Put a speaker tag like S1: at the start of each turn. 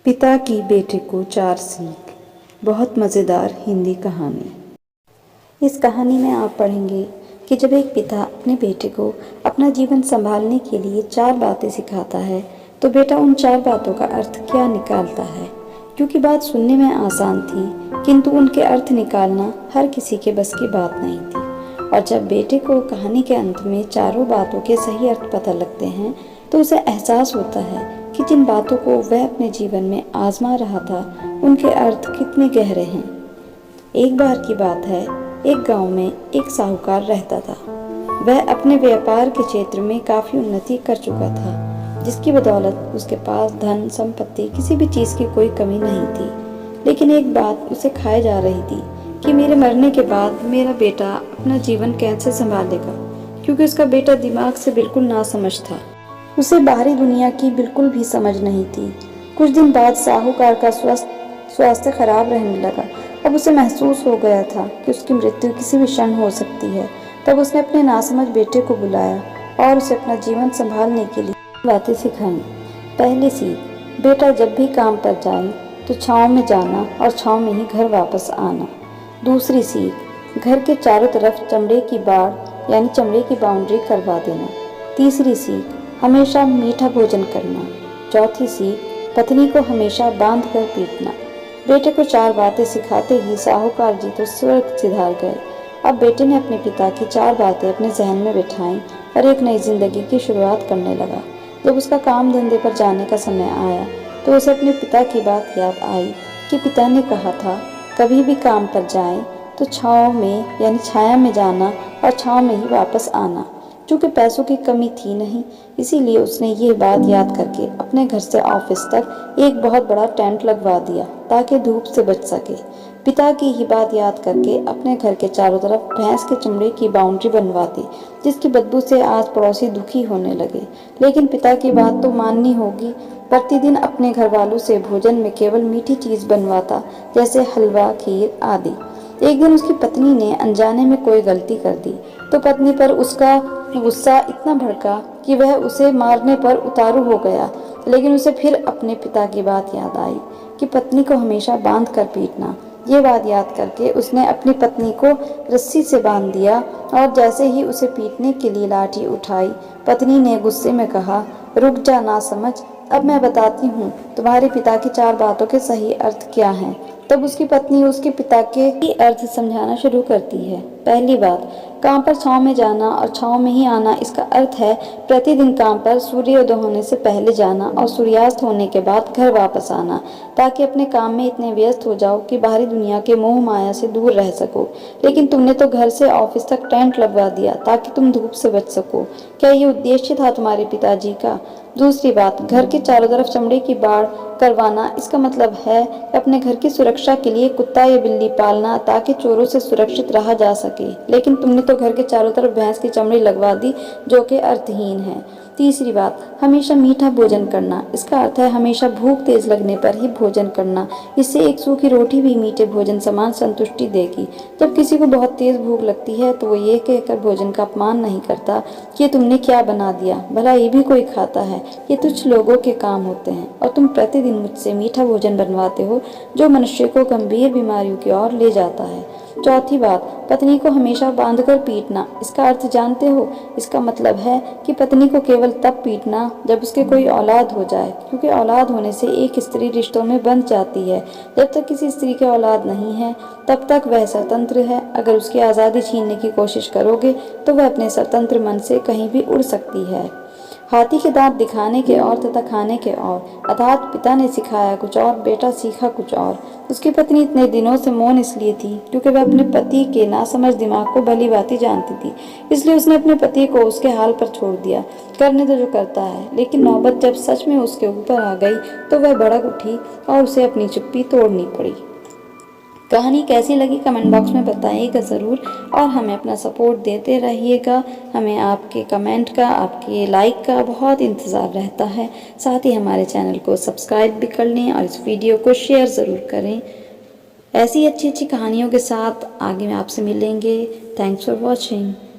S1: पिता की बेटे को 4 सीख। बहुत मज़ेदार हिंदी कहानी। इस कहानी में आप पढ़ेंगे कि जब एक पिता अपने बेटे को अपना जीवन संभालने के लिए 4 बातें सिखाता है तो बेटा उन 4 बातों का अर्थ क्या निकालता है। क्योंकि बात सुनने में आसान थी किंतु उनके अर्थ निकालना हर किसी के बस की बात नहीं थी। और जब बेटे को कहानी के अंत में चारों बातों के सही अर्थ पता लगते हैं तो उसे एहसास होता है कि जिन बातों को वह अपने जीवन में आजमा रहा था उनके अर्थ कितने गहरे हैं। एक बार की बात है, एक गांव में एक साहूकार रहता था। वह अपने व्यापार के क्षेत्र में काफ़ी उन्नति कर चुका था, जिसकी बदौलत उसके पास धन संपत्ति किसी भी चीज़ की कोई कमी नहीं थी। लेकिन एक बात उसे खाए जा रही थी कि मेरे मरने के बाद मेरा बेटा अपना जीवन कैसे संभालेगा, क्योंकि उसका बेटा दिमाग से बिल्कुल नासमझ था। उसे बाहरी दुनिया की बिल्कुल भी समझ नहीं थी। कुछ दिन बाद साहूकार का स्वास्थ्य खराब रहने लगा। अब उसे महसूस हो गया था कि उसकी मृत्यु किसी भी क्षण हो सकती है। तब उसने अपने नासमझ बेटे को बुलाया और उसे अपना जीवन संभालने के लिए बातें सिखाई। पहली सीख, बेटा जब भी काम पर जाए तो छाँव में जाना और छाँव में ही घर वापस आना। दूसरी सीख, घर के चारों तरफ चमड़े की बाड़ यानी चमड़े की बाउंड्री करवा देना। तीसरी सीख, हमेशा मीठा भोजन करना। चौथी सीख, पत्नी को हमेशा बांध कर पीटना। बेटे को 4 बातें सिखाते ही साहूकार जी तो स्वर्ग सिधार गए। अब बेटे ने अपने पिता की 4 बातें अपने जहन में बिठाईं और एक नई जिंदगी की शुरुआत करने लगा। जब उसका काम धंधे पर जाने का समय आया तो उसे अपने पिता की बात याद आई कि पिता ने कहा था कभी भी काम पर जाए तो छाँव में यानी छाया में जाना और छाँव में ही वापस आना। चूँकि पैसों की कमी थी नहीं, इसीलिए उसने ये बात याद करके अपने घर से ऑफिस तक एक बहुत बड़ा टेंट लगवा दिया ताकि धूप से बच सके। पिता की ही बात याद करके अपने घर के चारों तरफ भैंस के चमड़े की बाउंड्री बनवा दी, जिसकी बदबू से आज पड़ोसी दुखी होने लगे। लेकिन पिता की बात तो माननी होगी। प्रतिदिन अपने घर वालों से भोजन में केवल मीठी चीज़ बनवाता, जैसे हलवा, खीर आदि। एक दिन उसकी पत्नी ने अनजाने में कोई गलती कर दी तो पत्नी पर उसका गुस्सा इतना भड़का कि वह उसे मारने पर उतारू हो गया। लेकिन उसे फिर अपने पिता की बात याद आई कि पत्नी को हमेशा बांध कर पीटना। ये बात याद करके उसने अपनी पत्नी को रस्सी से बांध दिया और जैसे ही उसे पीटने के लिए लाठी उठाई, पत्नी ने गुस्से में कहा, रुक जा नासमझ, अब मैं बताती हूँ तुम्हारे पिता की 4 बातों के सही अर्थ क्या हैं। तब उसकी पत्नी उसके पिता के अर्थ समझाना शुरू करती है। पहली बात, काम पर छाँव में जाना और छाँव में ही आना। इसका अर्थ है प्रतिदिन काम पर सूर्योदय होने से पहले जाना और सूर्यास्त होने के बाद घर वापस आना, ताकि अपने काम में इतने व्यस्त हो जाओ कि बाहरी दुनिया के मोह माया से दूर रह सको। लेकिन तुमने तो घर से ऑफिस तक टेंट लगवा दिया ताकि तुम धूप से बच सको। क्या ये उद्देश्य था तुम्हारे पिताजी का? दूसरी बात, घर के चारों तरफ चमड़े की बाड़ करवाना। इसका मतलब है अपने घर की सुरक्षा के लिए कुत्ता या बिल्ली पालना ताकि चोरों से सुरक्षित रहा जा सके। लेकिन तुमने तो घर के चारों तरफ भैंस की चमड़ी लगवा दी, जो कि अर्थहीन है। तीसरी बात, हमेशा मीठा भोजन करना। इसका अर्थ है हमेशा भूख तेज लगने पर ही भोजन करना। इससे एक सूखी रोटी भी मीठे भोजन समान संतुष्टि देगी। जब किसी को बहुत तेज भूख लगती है तो वो ये कहकर भोजन का अपमान नहीं करता कि तुमने क्या बना दिया, भला ये भी कोई खाता है, ये तुच्छ लोगों के काम होते हैं। और तुम प्रतिदिन मुझसे मीठा भोजन बनवाते हो जो मनुष्य को गंभीर बीमारियों की ओर ले जाता है। चौथी बात, पत्नी को हमेशा बांधकर पीटना। इसका अर्थ जानते हो? इसका मतलब है कि पत्नी को केवल तब पीटना जब उसके कोई औलाद हो जाए, क्योंकि औलाद होने से एक स्त्री रिश्तों में बंध जाती है। जब तक किसी स्त्री के औलाद नहीं है तब तक वह स्वतंत्र है। अगर उसकी आज़ादी छीनने की कोशिश करोगे तो वह अपने स्वतंत्र मन से कहीं भी उड़ सकती है। हाथी के दांत दिखाने के और तथा खाने के और, अर्थात पिता ने सिखाया कुछ और, बेटा सीखा कुछ और। उसकी पत्नी इतने दिनों से मौन इसलिए थी क्योंकि वह अपने पति के नासमझ दिमाग को भली भांति जानती थी। इसलिए उसने अपने पति को उसके हाल पर छोड़ दिया, करने तो जो करता है। लेकिन नौबत जब सच में उसके ऊपर आ गई तो वह भड़क उठी और उसे अपनी चुप्पी तोड़नी पड़ी। कहानी कैसी लगी कमेंट बॉक्स में बताइएगा ज़रूर और हमें अपना सपोर्ट देते रहिएगा। हमें आपके कमेंट का, आपके लाइक का बहुत इंतज़ार रहता है। साथ ही हमारे चैनल को सब्सक्राइब भी कर लें और इस वीडियो को शेयर ज़रूर करें। ऐसी अच्छी अच्छी कहानियों के साथ आगे में आपसे मिलेंगे। Thanks for watching.